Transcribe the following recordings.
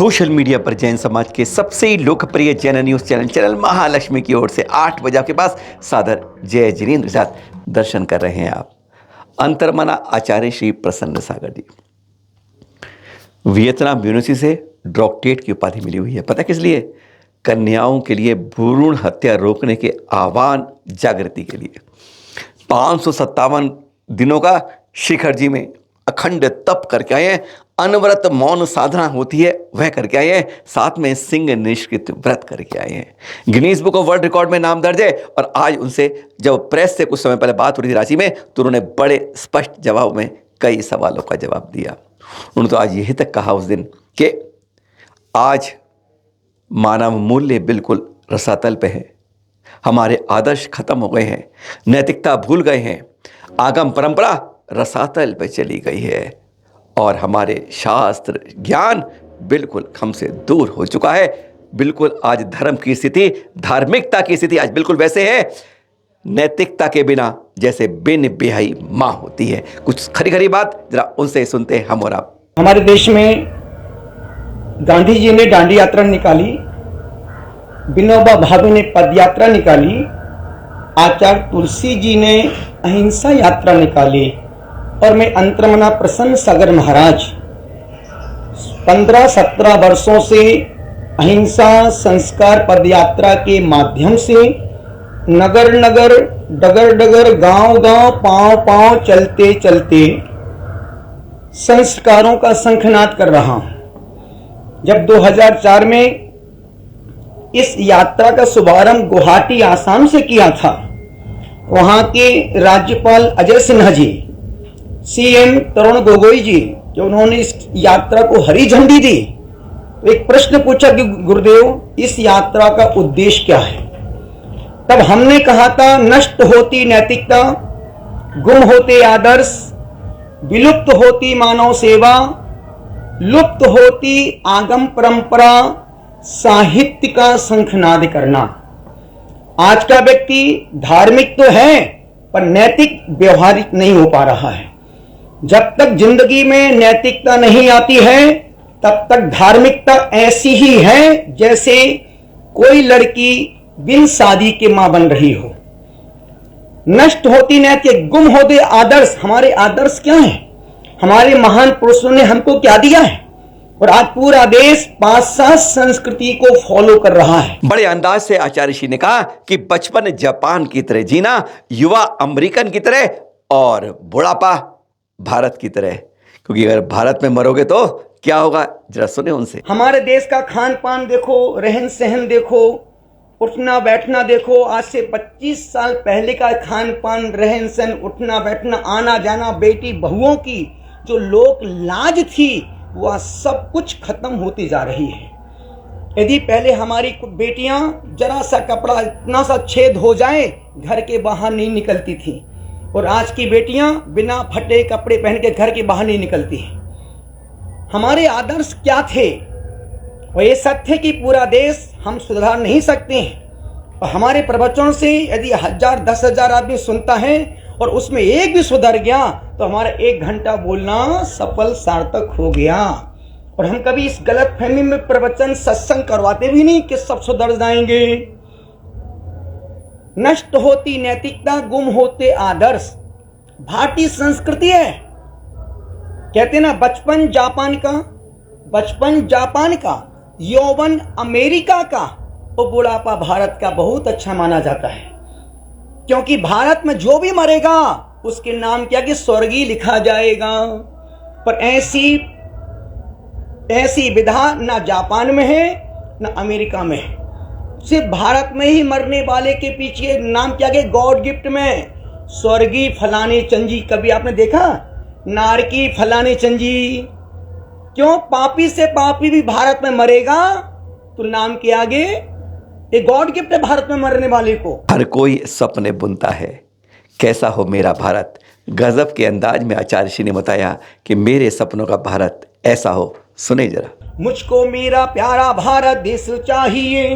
Social media पर जैन समाज के सबसे लोकप्रिय जैन न्यूज़ चैनल महालक्ष्मी की ओर से 8 बजे आपके पास सादर जय जिनेन्द्र के साथ दर्शन कर रहे हैं आप। अंतर्मना आचार्य श्री प्रसन्न सागर जी, वियतनाम यूनिवर्सिटी से डॉक्टरेट की उपाधि मिली हुई है। पता किस लिए? कन्याओं के लिए भ्रूण हत्या रोकने के आह्वान जागृति के लिए 557 दिनों का शिखर जी में अखंड तप करके आए हैं। अनवरत मौन साधना होती है वह करके आए हैं, साथ में सिंह निष्कृत व्रत करके आए हैं। Guinness book of world record में नाम दर्ज है। और आज उनसे जब प्रेस से कुछ समय पहले बात हो रही थी रांची में, तो उन्होंने बड़े स्पष्ट जवाब में कई सवालों का जवाब दिया। उन्होंने तो आज यही तक कहा उस दिन कि आज मानव मूल्य बिल्कुल रसातल पे है, हमारे आदर्श खत्म हो गए हैं, नैतिकता भूल गए हैं, आगम परंपरा रसातल पे चली गई है और हमारे शास्त्र ज्ञान बिल्कुल हमसे दूर हो चुका है। बिल्कुल आज धर्म की स्थिति, धार्मिकता की स्थिति आज बिल्कुल वैसे है नैतिकता के बिना जैसे बिन बिहाई माँ होती है। कुछ खरी खरी बात जरा उनसे सुनते हैं हम और आप। हमारे देश में गांधी जी ने दांडी यात्रा निकाली, विनोबा भावे ने पद यात्रा निकाली, आचार्य तुलसी जी ने अहिंसा यात्रा निकाली और मैं अंतर्मना प्रसन्न सागर महाराज 15-17 वर्षों से अहिंसा संस्कार पद यात्रा के माध्यम से नगर नगर डगर डगर गांव गांव पांव पांव चलते चलते संस्कारों का शंखनाद कर रहा हूं। जब 2004 में इस यात्रा का शुभारंभ गुवाहाटी आसाम से किया था, वहां के राज्यपाल अजय सिन्हा जी, सीएम तरुण गोगोई जी, जो उन्होंने इस यात्रा को हरी झंडी दी, एक प्रश्न पूछा कि गुरुदेव इस यात्रा का उद्देश्य क्या है। तब हमने कहा था नष्ट होती नैतिकता, गुम होते आदर्श, विलुप्त होती मानव सेवा, लुप्त होती आगम परंपरा, साहित्य का शंखनाद करना। आज का व्यक्ति धार्मिक तो है पर नैतिक व्यवहारिक नहीं हो पा रहा है। जब तक जिंदगी में नैतिकता नहीं आती है तब तक धार्मिकता ऐसी ही है जैसे कोई लड़की बिन शादी के मां बन रही हो। नष्ट होती नैतिक, गुम होते आदर्श। हमारे आदर्श क्या है? हमारे महान पुरुषों ने हमको क्या दिया है? और आज पूरा देश पाश्चात्य संस्कृति को फॉलो कर रहा है। बड़े अंदाज से आचार्य श्री ने कहा कि बचपन जापान की तरह जीना, युवा अमेरिकन की तरह और बुढ़ापा भारत की तरह, क्योंकि अगर भारत में मरोगे तो क्या होगा, जरा सुने उनसे। हमारे देश का खान पान देखो, रहन सहन देखो, उठना बैठना देखो। आज से 25 साल पहले का खान पान, रहन सहन, उठना बैठना, आना जाना, बेटी बहुओं की जो लोक लाज थी वह सब कुछ खत्म होती जा रही है। यदि पहले हमारी बेटियां जरा सा कपड़ा, इतना सा छेद हो जाए, घर के बाहर नहीं निकलती थी, और आज की बेटियां बिना फटे कपड़े पहन के घर के बाहर नहीं निकलती हैं। हमारे आदर्श क्या थे? और ये सत्य कि पूरा देश हम सुधार नहीं सकते हैं। और हमारे प्रवचनों से यदि 1000-10,000 आदमी सुनता है और उसमें एक भी सुधर गया तो हमारा 1 घंटा बोलना सफल सार्थक हो गया। और हम कभी इस गलत फहमी में प्रवचन सत्संग करवाते भी नहीं कि सब सुधर जाएंगे। नष्ट होती नैतिकता, गुम होते आदर्श, भारतीय संस्कृति है। कहते ना बचपन जापान का, यौवन अमेरिका का और बुढ़ापा भारत का बहुत अच्छा माना जाता है। क्योंकि भारत में जो भी मरेगा उसके नाम क्या कि स्वर्गीय लिखा जाएगा। पर ऐसी विधा ना जापान में है ना अमेरिका में है। सिर्फ भारत में ही मरने वाले के पीछे नाम क्या कि गॉड गिफ्ट में स्वर्गीय फलाने चंजी। कभी आपने देखा नारकी फलाने चंजी? क्यों? पापी से पापी भी भारत में मरेगा तो नाम के आगे ये गॉड गिफ्ट है भारत में मरने वाले को। हर कोई सपने बुनता है, कैसा हो मेरा भारत। गजब के अंदाज में आचार्य श्री ने बताया कि मेरे सपनों का भारत ऐसा हो। सुने जरा। मुझको मेरा प्यारा भारत देश चाहिए,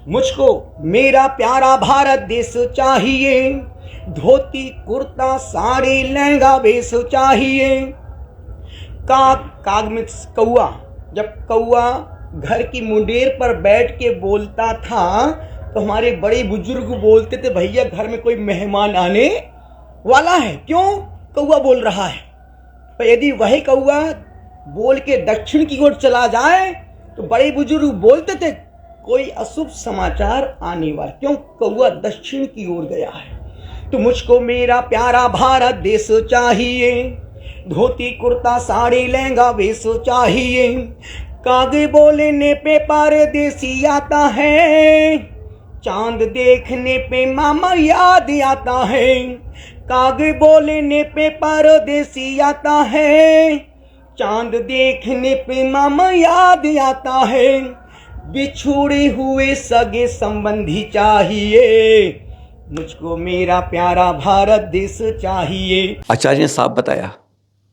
मुझको मेरा प्यारा भारत देश चाहिए, धोती कुर्ता साड़ी लहंगा वेश चाहिए। काग में कौआ, जब कौआ घर की मुंडेर पर बैठ के बोलता था तो हमारे बड़े बुजुर्ग बोलते थे भैया घर में कोई मेहमान आने वाला है, क्यों कौआ बोल रहा है। पर यदि वही कौआ बोल के दक्षिण की ओर चला जाए तो बड़े बुजुर्ग बोलते थे कोई अशुभ समाचार आने वाला, क्यों कौआ दक्षिण की ओर गया है। तो मुझको मेरा प्यारा भारत देश चाहिए, धोती कुर्ता साड़ी लहंगा वेश चाहिए, कागे बोलने पे परदेसी आता है, चांद देखने पे मामा याद आता है, कागे बोलने पे परदेसी आता है, चांद देखने पे मामा याद आता है, बिछुड़े हुए सगे संबंधी चाहिए, मुझको मेरा प्यारा भारत देश चाहिए। आचार्य ने साफ बताया,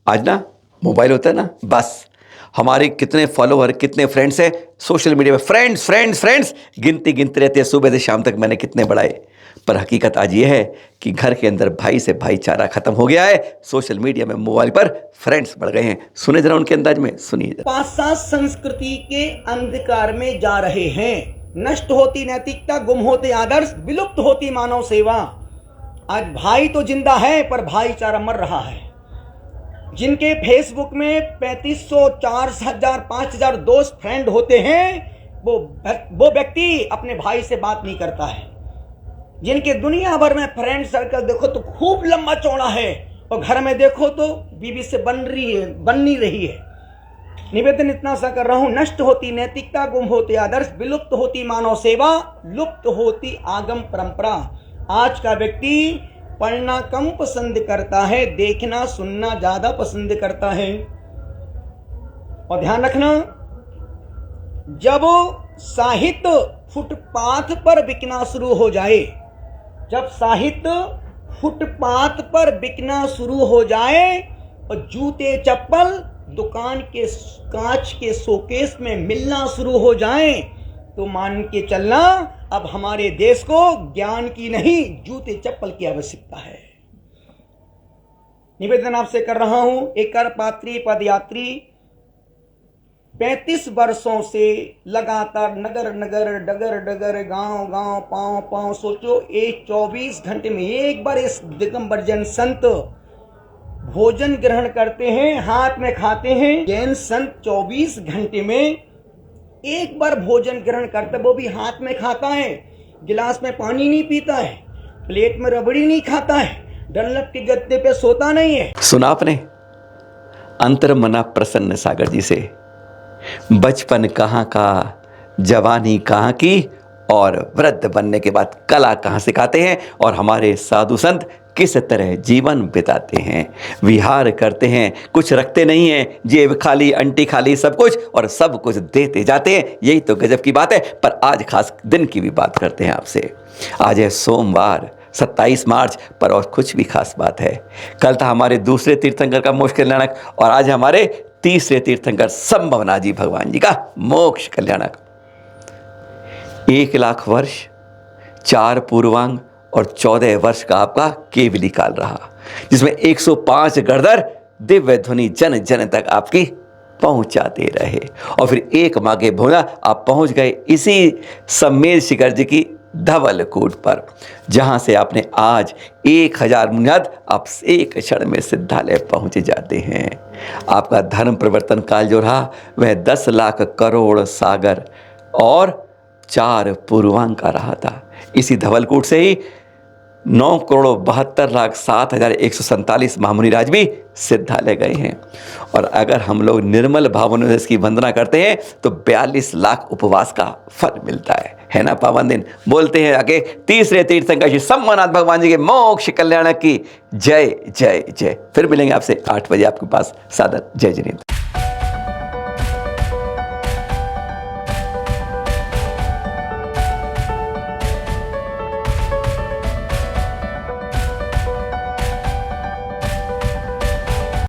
आज ना मोबाइल होता है ना, बस हमारे कितने फॉलोअर कितने फ्रेंड्स हैं सोशल मीडिया में, फ्रेंड्स फ्रेंड्स फ्रेंड्स गिनती गिनते रहते हैं सुबह से शाम तक मैंने कितने बढ़ाए। पर हकीकत आज ये है कि घर के अंदर भाई से भाईचारा खत्म हो गया है, सोशल मीडिया में मोबाइल पर फ्रेंड्स बढ़ गए हैं। सुने जरा उनके अंदाज में, सुनिए। पाश्चात्य संस्कृति के अंधकार में जा रहे हैं, नष्ट होती नैतिकता, गुम होते आदर्श, विलुप्त होती मानव सेवा। आज भाई तो जिंदा है पर भाईचारा मर रहा है। जिनके फेसबुक में 3500 4000 5000 दोस्त फ्रेंड होते हैं वो व्यक्ति अपने भाई से बात नहीं करता है। जिनके दुनिया भर में फ्रेंड सर्कल देखो तो खूब लंबा चौड़ा है और घर में देखो तो बीवी से बन नहीं रही है। निवेदन इतना सा कर रहा हूं, नष्ट होती नैतिकता, गुम होते आदर्श, विलुप्त होती मानव सेवा, लुप्त होती आगम परंपरा। आज का व्यक्ति पढ़ना कम पसंद करता है, देखना सुनना ज्यादा पसंद करता है। और ध्यान रखना, जब साहित्य फुटपाथ पर बिकना शुरू हो जाए, जब साहित्य फुटपाथ पर बिकना शुरू हो जाए और जूते चप्पल दुकान के कांच के शोकेस में मिलना शुरू हो जाए तो मान के चलना अब हमारे देश को ज्ञान की नहीं जूते चप्पल की आवश्यकता है। निवेदन आपसे कर रहा हूं, एक कर पात्री पदयात्री 35 वर्षों से लगातार नगर नगर डगर डगर गांव गांव पांव पांव, सोचो एक 24 घंटे में एक बार इस दिगंबर जैन संत भोजन ग्रहण करते हैं, हाथ में खाते हैं। जैन संत 24 घंटे में एक बार भोजन ग्रहण करता, वो भी हाथ में खाता है, गिलास में पानी नहीं पीता है, प्लेट में रबड़ी नहीं खाता है, डनलप के गद्दे पे सोता नहीं है। सुना आपने अंतर मना प्रसन्न सागर जी से, बचपन कहाँ का, जवानी कहाँ की, और वृद्ध बनने के बाद कला कहाँ सिखाते हैं, और हमारे साधु संत किस तरह जीवन बिताते हैं, विहार करते हैं, कुछ रखते नहीं हैं, जेब खाली अंटी खाली सब कुछ, और सब कुछ देते जाते हैं। यही तो गजब की बात है। पर आज खास दिन की भी बात करते हैं आपसे। आज है सोमवार 27 मार्च, पर और कुछ भी खास बात है। कल था हमारे दूसरे तीर्थंकर का मोक्ष कल्याणक, और आज हमारे तीसरे तीर्थंकर संभवनाथ जी भगवान जी का मोक्ष कल्याणक। 1 लाख वर्ष, 4 पूर्वांग और 14 वर्ष का आपका केवली काल रहा, जिसमें 105 गणधर दिव्य ध्वनि जन जन तक आपकी पहुंचाते रहे। और फिर एक माह के भोला आप पहुंच गए इसी सम्मेद शिखर जी की धवल कूट पर, जहां से आपने आज 1000 मुनियाद आप एक क्षण में सिद्धालय पहुंच जाते हैं। आपका धर्म परिवर्तन काल जो रहा वह 10 लाख करोड़ सागर और 4 पूर्वांग का रहा था। इसी धवलकूट से ही 9,72,07,147 महामुनि राज भी सिद्धालय गए हैं। और अगर हम लोग निर्मल भावना से इसकी वंदना करते हैं तो 42 लाख उपवास का फल मिलता है ना पावन दिन। बोलते हैं आगे तीसरे तीर्थंकर श्री संभवनाथ भगवान जी के मोक्ष कल्याण की जय जय जय। फिर मिलेंगे आपसे 8 बजे आपके पास। सादर जय जिनेंद्र।